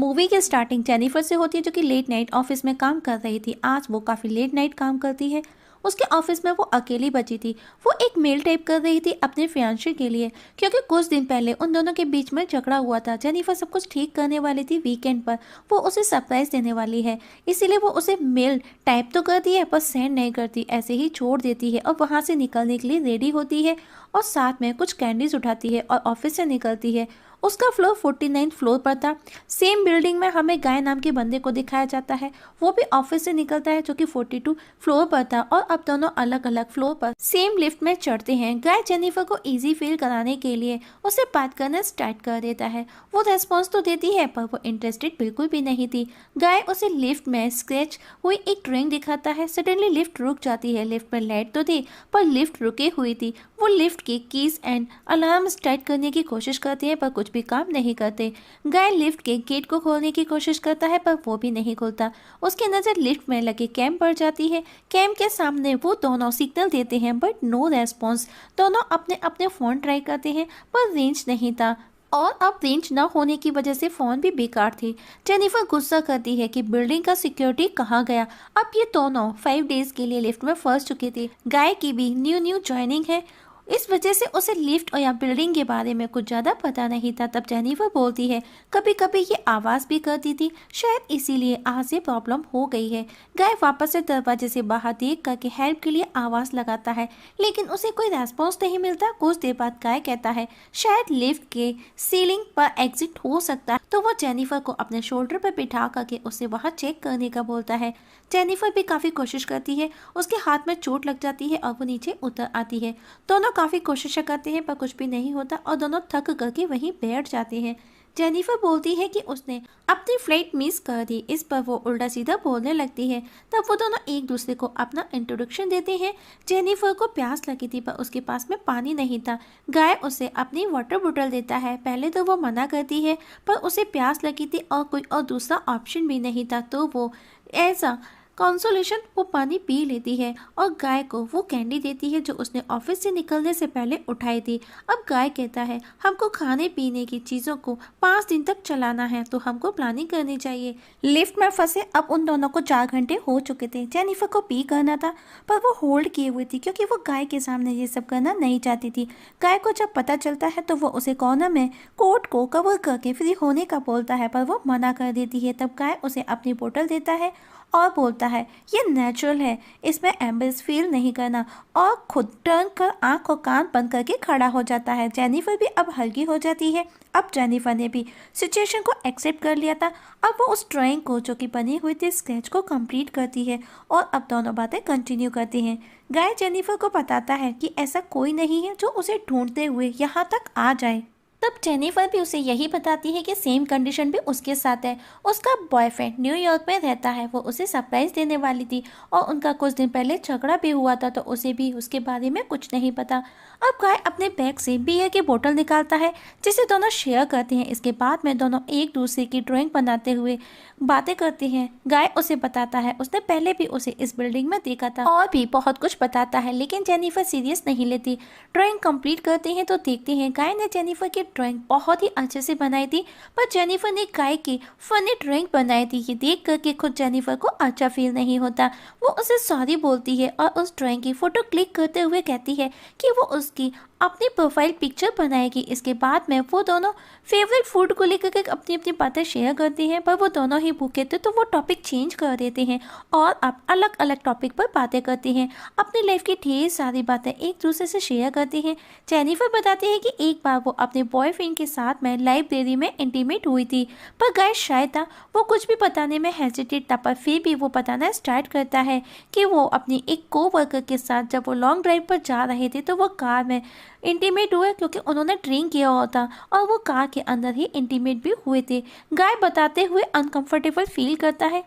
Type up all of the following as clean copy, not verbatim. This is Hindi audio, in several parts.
मूवी की स्टार्टिंग जेनिफर से होती है जो कि लेट नाइट ऑफिस में काम कर रही थी। आज वो काफ़ी लेट नाइट काम करती है। उसके ऑफिस में वो अकेली बची थी। वो एक मेल टाइप कर रही थी अपने फियांसे के लिए, क्योंकि कुछ दिन पहले उन दोनों के बीच में झगड़ा हुआ था। जेनिफर सब कुछ ठीक करने वाली थी वीकेंड पर, वो उसे सरप्राइज देने वाली है, इसीलिए वो उसे मेल टाइप तो करती है पर सेंड नहीं करती, ऐसे ही छोड़ देती है और वहाँ से निकलने के लिए रेडी होती है और साथ में कुछ कैंडीज उठाती है और ऑफिस से निकलती है। उसका फ्लोर 49 फ्लोर पर था। सेम बिल्डिंग में हमें गाय नाम के बंदे को दिखाया जाता है, वो भी ऑफिस से निकलता है जो कि 42 फ्लोर पर था और अब दोनों अलग अलग फ्लोर पर सेम लिफ्ट में चढ़ते हैं। गाय जेनिफर को इजी फील कराने के लिए उसे बात करना स्टार्ट कर देता है। वो रेस्पॉन्स तो देती है पर वो इंटरेस्टेड बिल्कुल भी नहीं थी। गाय उसे लिफ्ट में स्क्रैच हुई एक ड्राइंग दिखाता है। सडनली लिफ्ट रुक जाती है। लिफ्ट में लाइट तो थी पर लिफ्ट रुकी हुई थी। वो लिफ्ट की कीज एंड अलार्म स्टार्ट करने की कोशिश करती है पर कुछ भी काम नहीं करते। गाय लिफ्ट के गेट को खोलने की कोशिश करता है पर वो भी नहीं खुलता। उसकी नज़र लिफ्ट में लगे कैम पर जाती है। कैम के सामने वो दोनों सिग्नल देते हैं बट नो रेस्पॉन्स। दोनों अपने अपने फ़ोन ट्राई करते हैं पर रेंज नहीं था और अब रेंज न होने की वजह से फ़ोन भी बेकार थी। जेनिफर गुस्सा करती है कि बिल्डिंग का सिक्योरिटी कहाँ गया। अब ये दोनों 5 डेज के लिए लिफ्ट में फंस चुके थे। गाय की भी न्यू ज्वाइनिंग है, इस वजह से उसे लिफ्ट और या बिल्डिंग के बारे में कुछ ज़्यादा पता नहीं था। तब जेनिफर बोलती है कभी कभी ये आवाज़ भी करती थी, शायद इसीलिए आज से प्रॉब्लम हो गई है। गाय वापस से दरवाजे से बाहर देख करके हेल्प के लिए आवाज़ लगाता है लेकिन उसे कोई रेस्पॉन्स नहीं मिलता। कुछ देर बाद गाय कहता है शायद लिफ्ट के सीलिंग पर एग्जिट हो सकता है, तो वो जेनिफर को अपने शोल्डर पर बिठा करके उसे वहाँ चेक करने का बोलता है। जेनिफर भी काफ़ी कोशिश करती है, उसके हाथ में चोट लग जाती है और वो नीचे उतर आती है। दोनों काफ़ी कोशिशें करते हैं पर कुछ भी नहीं होता और दोनों थक करके वहीं बैठ जाते हैं। जेनिफर बोलती है कि उसने अपनी फ्लाइट मिस कर दी। इस पर वो उल्टा सीधा बोलने लगती है। तब वो दोनों एक दूसरे को अपना इंट्रोडक्शन देते हैं। जेनिफर को प्यास लगी थी पर उसके पास में पानी नहीं था। गाय उसे अपनी वाटर बोतल देता है। पहले तो वो मना करती है पर उसे प्यास लगी थी और कोई और दूसरा ऑप्शन भी नहीं था, तो वो ऐसा कंसोलेशन वो पानी पी लेती है और गाय को वो कैंडी देती है जो उसने ऑफिस से निकलने से पहले उठाई थी। अब गाय कहता है हमको खाने पीने की चीज़ों को 5 दिन तक चलाना है तो हमको प्लानिंग करनी चाहिए। लिफ्ट में फंसे अब उन दोनों को 4 घंटे हो चुके थे। जेनिफर को पी करना था पर वो होल्ड किए हुए थी क्योंकि वो गाय के सामने ये सब करना नहीं चाहती थी। गाय को जब पता चलता है तो वो उसे कॉर्नर में कोट को कवर करके फ्री होने का बोलता है पर वो मना कर देती है। तब गाय उसे अपनी बोतल देता है और बोलता है ये नेचुरल है, इसमें एम्बेस फील नहीं करना, और खुद टर्न कर आंख और कान बंद करके खड़ा हो जाता है। जेनिफर भी अब हल्की हो जाती है। अब जेनिफर ने भी सिचुएशन को एक्सेप्ट कर लिया था। अब वो उस ड्राइंग को जो कि बनी हुई थी स्केच को कंप्लीट करती है और अब दोनों बातें कंटिन्यू करती हैं। गाय जेनिफर को बताता है कि ऐसा कोई नहीं है जो उसे ढूंढते हुए यहाँ तक आ जाए। तब जेनिफर भी उसे यही बताती है कि सेम कंडीशन भी उसके साथ है। उसका बॉयफ्रेंड न्यूयॉर्क में रहता है, वो उसे सरप्राइज देने वाली थी और उनका कुछ दिन पहले झगड़ा भी हुआ था तो उसे भी उसके बारे में कुछ नहीं पता। अब गाय अपने बैग से बियर की बोतल निकालता है जिसे दोनों शेयर करते हैं। इसके बाद में दोनों एक दूसरे की ड्राइंग बनाते हुए बातें करती हैं। गाय उसे बताता है उसने पहले भी उसे इस बिल्डिंग में देखा था और भी बहुत कुछ बताता है लेकिन जेनिफर सीरियस नहीं लेती। ड्राइंग कंप्लीट करते हैं तो देखते हैं गाय ने जेनिफर की ड्राइंग बहुत ही अच्छे से बनाई थी पर जेनिफर ने गाय की फनी ड्राइंग बनाई थी। ये देख करके खुद जेनिफर को अच्छा फील नहीं होता। वो उसे सॉरी बोलती है और उस ड्राइंग की फोटो क्लिक करते हुए कहती है कि वो उसकी अपनी प्रोफाइल पिक्चर बनाएगी। इसके बाद में वो दोनों फेवरेट फूड को लेकर के अपनी अपनी बातें शेयर करती हैं पर वो दोनों ही भूखे थे तो वो टॉपिक चेंज कर देते हैं और अब अलग अलग टॉपिक पर बातें करती हैं। अपनी लाइफ की ढेर सारी बातें एक दूसरे से शेयर करती हैं। जेनिफर बताती है कि एक बार वो अपने बॉयफ्रेंड के साथ में लाइब्रेरी में इंटीमेट हुई थी पर गाय शायद था वो कुछ भी बताने में हेजिटेट था, पर फिर भी वो बताना स्टार्ट करता है कि वो अपनी एक कोवर्कर के साथ जब वो लॉन्ग ड्राइव पर जा रहे थे तो वो कार में इंटीमेट हुए क्योंकि उन्होंने ड्रिंक किया हुआ था और वो कार के अंदर ही इंटीमेट भी हुए थे। गाय बताते हुए अनकंफर्टेबल फील करता है।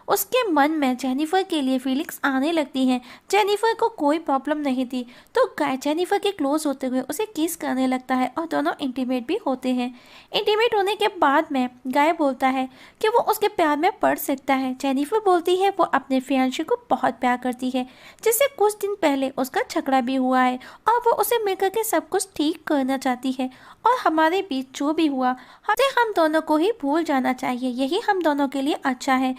उसके मन में जेनिफर के लिए फीलिंग्स आने लगती हैं। जेनिफर को कोई प्रॉब्लम नहीं थी तो गाय जेनिफर के क्लोज होते हुए उसे किस करने लगता है और दोनों इंटीमेट भी होते हैं। इंटीमेट होने के बाद में गाय बोलता है कि वो उसके प्यार में पड़ सकता है। जेनिफर बोलती है वो अपने फियांसे को बहुत प्यार करती है जिससे कुछ दिन पहले उसका झगड़ा भी हुआ है और वो उसे मिलकर करके सब कुछ ठीक करना चाहती है और हमारे बीच जो भी हुआ हम दोनों को ही भूल जाना चाहिए, यही हम दोनों के लिए अच्छा है।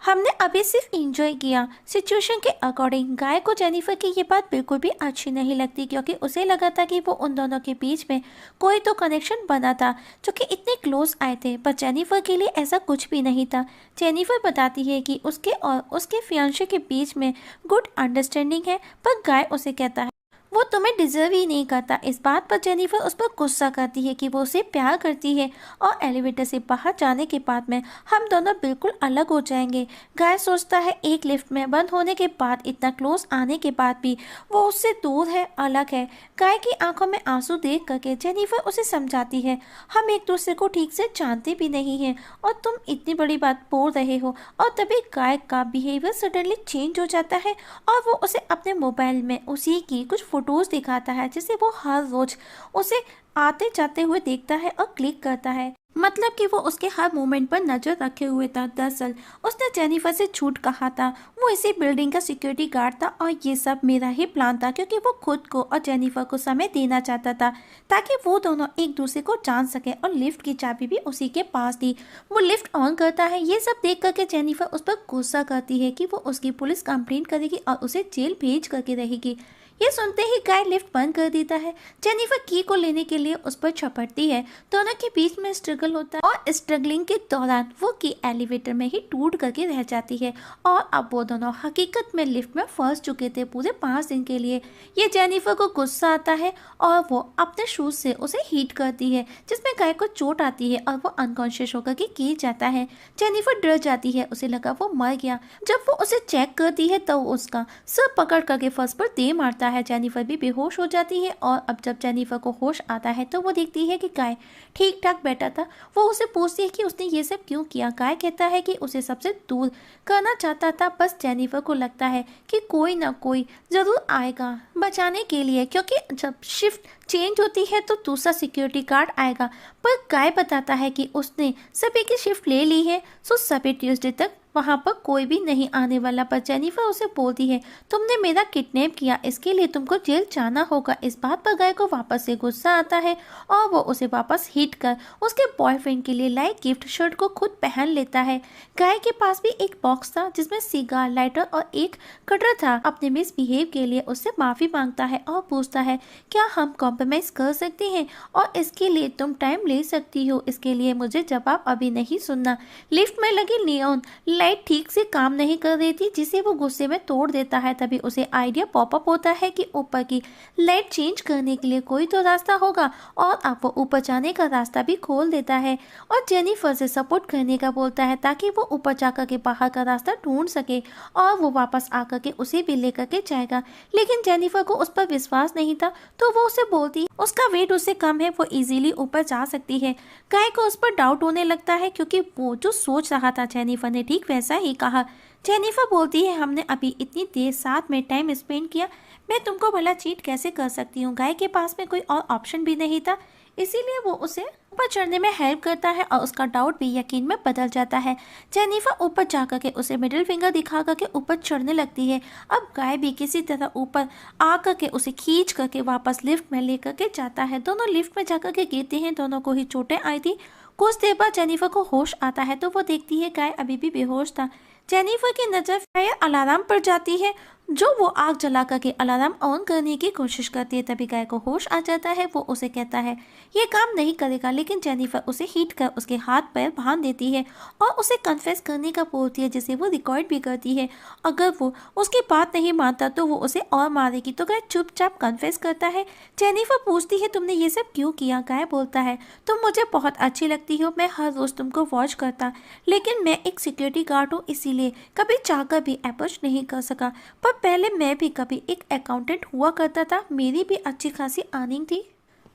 हमने अभी सिर्फ एंजॉय किया। सिचुएशन के अकॉर्डिंग गाय को जेनिफर की ये बात बिल्कुल भी अच्छी नहीं लगती, क्योंकि उसे लगा था कि वो उन दोनों के बीच में कोई तो कनेक्शन बना था, जो कि इतने क्लोज आए थे, पर जेनिफर के लिए ऐसा कुछ भी नहीं था। जेनिफर बताती है कि उसके और उसके फियांसे के बीच में गुड अंडरस्टैंडिंग है, पर गाय उसे कहता है वो तुम्हें डिजर्व ही नहीं करता। इस बात पर जेनिफर उस पर गुस्सा करती है कि वो उसे प्यार करती है, और एलिवेटर से बाहर जाने के बाद में हम दोनों बिल्कुल अलग हो जाएंगे। गाय सोचता है एक लिफ्ट में बंद होने के बाद, इतना क्लोज आने के बाद भी वो उससे दूर है, अलग है। गाय की आंखों में आंसू देख करके जेनिफर उसे समझाती है, हम एक दूसरे को ठीक से जानते भी नहीं हैं और तुम इतनी बड़ी बात बोल रहे हो। और तभी गाय का बिहेवियर सडनली चेंज हो जाता है और वो उसे अपने मोबाइल में उसी की कुछ फोटोज दिखाता है, जिसे वो हर रोज उसे आते जाते हुए देखता है और क्लिक करता है। मतलब कि वो उसके हर मोमेंट पर नजर रखे हुए था। दरअसल उसने जेनिफर से झूठ कहा था, वो इसी बिल्डिंग का सिक्योरिटी गार्ड था और ये सब मेरा ही प्लान था, क्योंकि वो खुद को और जेनिफर को समय देना चाहता था ताकि वो दोनों एक दूसरे को जान सके। और लिफ्ट की चाबी भी उसी के पास थी। वो लिफ्ट ऑन करता है। ये सब देख करके जेनिफर उस पर गुस्सा करती है कि वो उसकी पुलिस कंप्लेंट करेगी और उसे जेल भेज करके रहेगी। ये सुनते ही गाय लिफ्ट बंद कर देता है। जेनिफर की को लेने के लिए उस पर झपटती है। दोनों के बीच में स्ट्रगल होता है और स्ट्रगलिंग के दौरान वो की एलिवेटर में ही टूट करके रह जाती है और अब वो दोनों हकीकत में लिफ्ट में फंस चुके थे पूरे 5 दिन के लिए। ये जेनिफर को गुस्सा आता है और वो अपने शूज से उसे हीट करती है, जिसमें गाय को चोट आती है और वो अनकॉन्शियस होकर के गिर जाता है। जेनिफर डर जाती है, उसे लगा वो मर गया। जब वो उसे चेक करती है तो उसका सर पकड़ करके फर्श पर दे मारता है। जेनिफर भी बेहोश हो जाती है और अब जब जेनिफर को होश आता है तो वो देखती है कि गाय ठीक ठाक बैठा था। वो उसे पूछती है कि उसने ये सब क्यों किया। गाय कहता है कि उसे सबसे दूर करना चाहता था। बस जेनिफर को लगता है कि कोई ना कोई जरूर आएगा बचाने के लिए, क्योंकि जब शिफ्ट चेंज होती है तो दूसरा सिक्योरिटी गार्ड आएगा। पर गाय बताता है कि उसने सभी की शिफ्ट ले ली है, सो सभी ट्यूसडे तक वहाँ पर कोई भी नहीं आने वाला। पर जेनिफर उसे बोलती है तुमने मेरा किडनैप किया, इसके लिए तुमको जेल जाना होगा। इस बात पर गाय को वापस से गुस्सा आता है और वो उसे वापस हिट कर उसके बॉयफ्रेंड के लिए लाई गिफ्ट शर्ट को खुद पहन लेता है। गाय के पास भी एक बॉक्स था जिसमें सिगार, लाइटर और एक कटर था। अपने मिसबिहेव के लिए उससे माफी मांगता है और पूछता है क्या हम कॉम्प्रोमाइज कर सकते हैं और इसके लिए तुम टाइम ले सकती हो। इसके लिए मुझे जवाब अभी नहीं सुनना। लिफ्ट में लगी नियॉन लाइट ठीक से काम नहीं कर रही थी, जिसे वो गुस्से में तोड़ देता है। तभी उसे आइडिया पॉपअप होता है कि ऊपर की लाइट चेंज करने के लिए कोई तो रास्ता होगा और अब वो ऊपर जाने का रास्ता भी खोल देता है और जेनिफर से सपोर्ट करने का बोलता है ताकि वो ऊपर जाकर के बाहर का रास्ता ढूंढ सके और वो वापस आकर के उसे भी लेकर के जाएगा। लेकिन जेनिफर को उस पर विश्वास नहीं था, तो वो उसे बोलती है उसका वेट उससे कम है, वो इजीली ऊपर जा सकती है। गाय को उस पर डाउट होने लगता है, क्योंकि वो जो सोच रहा था जेनिफर ने ठीक वैसा ही कहा। जेनिफर बोलती है हमने अभी इतनी देर साथ में टाइम स्पेंड किया, मैं तुमको भला चीट कैसे कर सकती हूँ। गाय के पास में कोई और ऑप्शन भी नहीं था, इसीलिए वो उसे ऊपर चढ़ने में हेल्प करता है और उसका डाउट भी यकीन में बदल जाता है। जेनिफर ऊपर जाकर के उसे मिडिल फिंगर दिखा करके ऊपर चढ़ने लगती है। अब गाय भी किसी तरह ऊपर आकर के उसे खींच करके वापस लिफ्ट में लेकर के जाता है। दोनों लिफ्ट में जाकर के गिरते हैं, दोनों को ही चोटें आई थी। कुछ देर बाद जेनिफर को होश आता है तो वो देखती है गाय अभी भी बेहोश था। जेनिफर की नजर फायर अलार्म पर जाती है, जो वो आग जला करके अलार्म ऑन करने की कोशिश करती है। तभी गाय को होश आ जाता है। वो उसे कहता है ये काम नहीं करेगा, लेकिन जेनिफर उसे हीट कर उसके हाथ पैर बांध देती है और उसे कन्फेस करने का बोलती है, जिसे वो रिकॉर्ड भी करती है। अगर वो उसकी बात नहीं मानता तो वो उसे और मारेगी। तो गाय चुपचाप कन्फेस करता है। जेनिफर पूछती है तुमने ये सब क्यों किया। गाय बोलता है तुम मुझे बहुत अच्छी लगती हो, मैं हर रोज तुमको वॉच करता, लेकिन मैं एक सिक्योरिटी गार्ड हूँ, इसीलिए कभी चाहकर भी अप्रोच नहीं कर सका। पर पहले मैं भी कभी एक अकाउंटेंट हुआ करता था, मेरी भी अच्छी खासी अर्निंग थी।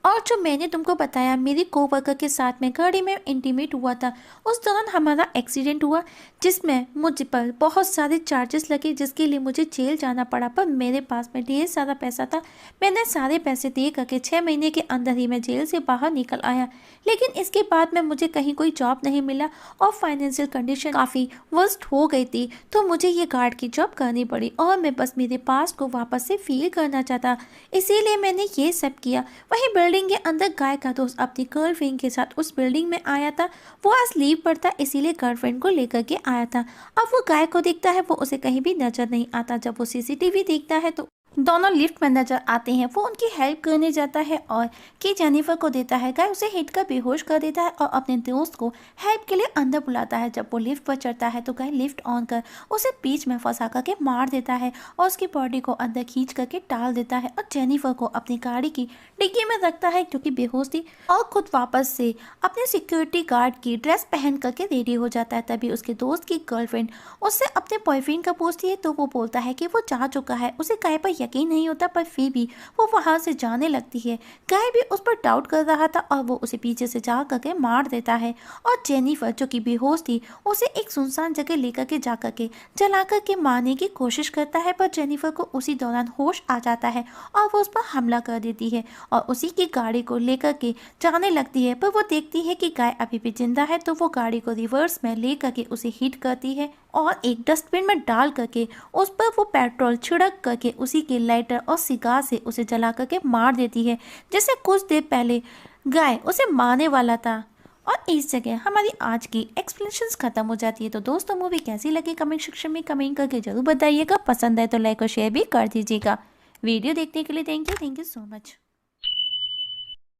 और जो मैंने तुमको बताया मेरी कोवर्कर के साथ में गाड़ी में इंटीमेट हुआ था, उस दौरान हमारा एक्सीडेंट हुआ जिसमें मुझ पर बहुत सारे चार्जेस लगे, जिसके लिए मुझे जेल जाना पड़ा। पर मेरे पास में ढेर सारा पैसा था, मैंने सारे पैसे दे करके 6 महीने के अंदर ही मैं जेल से बाहर निकल आया। लेकिन इसके बाद में मुझे कहीं कोई जॉब नहीं मिला और फाइनेंशियल कंडीशन काफ़ी वर्स्ट हो गई थी, तो मुझे ये गार्ड की जॉब करनी पड़ी और मैं बस मेरे पास को वापस से फील करना चाहता, इसीलिए मैंने ये सब किया। वहीं बिल्डिंग के अंदर गाय का दोस्त अपनी गर्लफ्रेंड के साथ उस बिल्डिंग में आया था। वो आज लीव पर था, इसीलिए गर्लफ्रेंड को लेकर के आया था। अब वो गाय को देखता है, वो उसे कहीं भी नजर नहीं आता। जब वो सीसीटीवी देखता है तो दोनों लिफ्ट में नजर आते हैं। वो उनकी हेल्प करने जाता है और की जेनिफर को देता है। गाय उसे हिट कर बेहोश कर देता है और अपने दोस्त को हेल्प के लिए अंदर बुलाता है। जब वो लिफ्ट पर चढ़ता है तो गाय लिफ्ट ऑन कर उसे बीच में फंसा करके मार देता है और उसकी बॉडी को अंदर खींच करके टाल देता है और जेनिफर को अपनी गाड़ी की डिग्गी में रखता है क्योंकि बेहोश थी, और खुद वापस से अपने सिक्योरिटी गार्ड की ड्रेस पहन करके रेडी हो जाता है। तभी उसके दोस्त की गर्लफ्रेंड उससे अपने बॉयफ्रेंड का पूछती है तो वो बोलता है कि वो जा चुका है। उसे गाय पर यकीन नहीं होता, पर फिर भी वो वहां से जाने लगती है। गाय भी उस पर डाउट कर रहा था और वो उसे पीछे से जा करके मार देता है और जेनिफर जो कि बेहोश थी उसे एक सुनसान जगह लेकर के जा करके जला करके मारने की कोशिश करता है, पर जेनिफर को उसी दौरान होश आ जाता है और वो उस पर हमला कर देती है और उसी की गाड़ी को लेकर के जाने लगती है। पर वो देखती है कि गाय अभी भी जिंदा है, तो वो गाड़ी को रिवर्स में ले करके उसे हिट करती है और एक डस्टबिन में डाल करके उस पर वो पेट्रोल छिड़क करके उसी के लाइटर और सिगार से उसे जला करके मार देती है, जैसे कुछ देर पहले गाय उसे मारने वाला था। और इस जगह हमारी आज की एक्सप्लेनेशंस खत्म हो जाती है। तो दोस्तों मूवी कैसी लगी कमेंट सेक्शन में कमेंट करके जरूर बताइएगा। पसंद है तो लाइक और शेयर भी कर दीजिएगा। वीडियो देखने के लिए थैंक यू सो मच।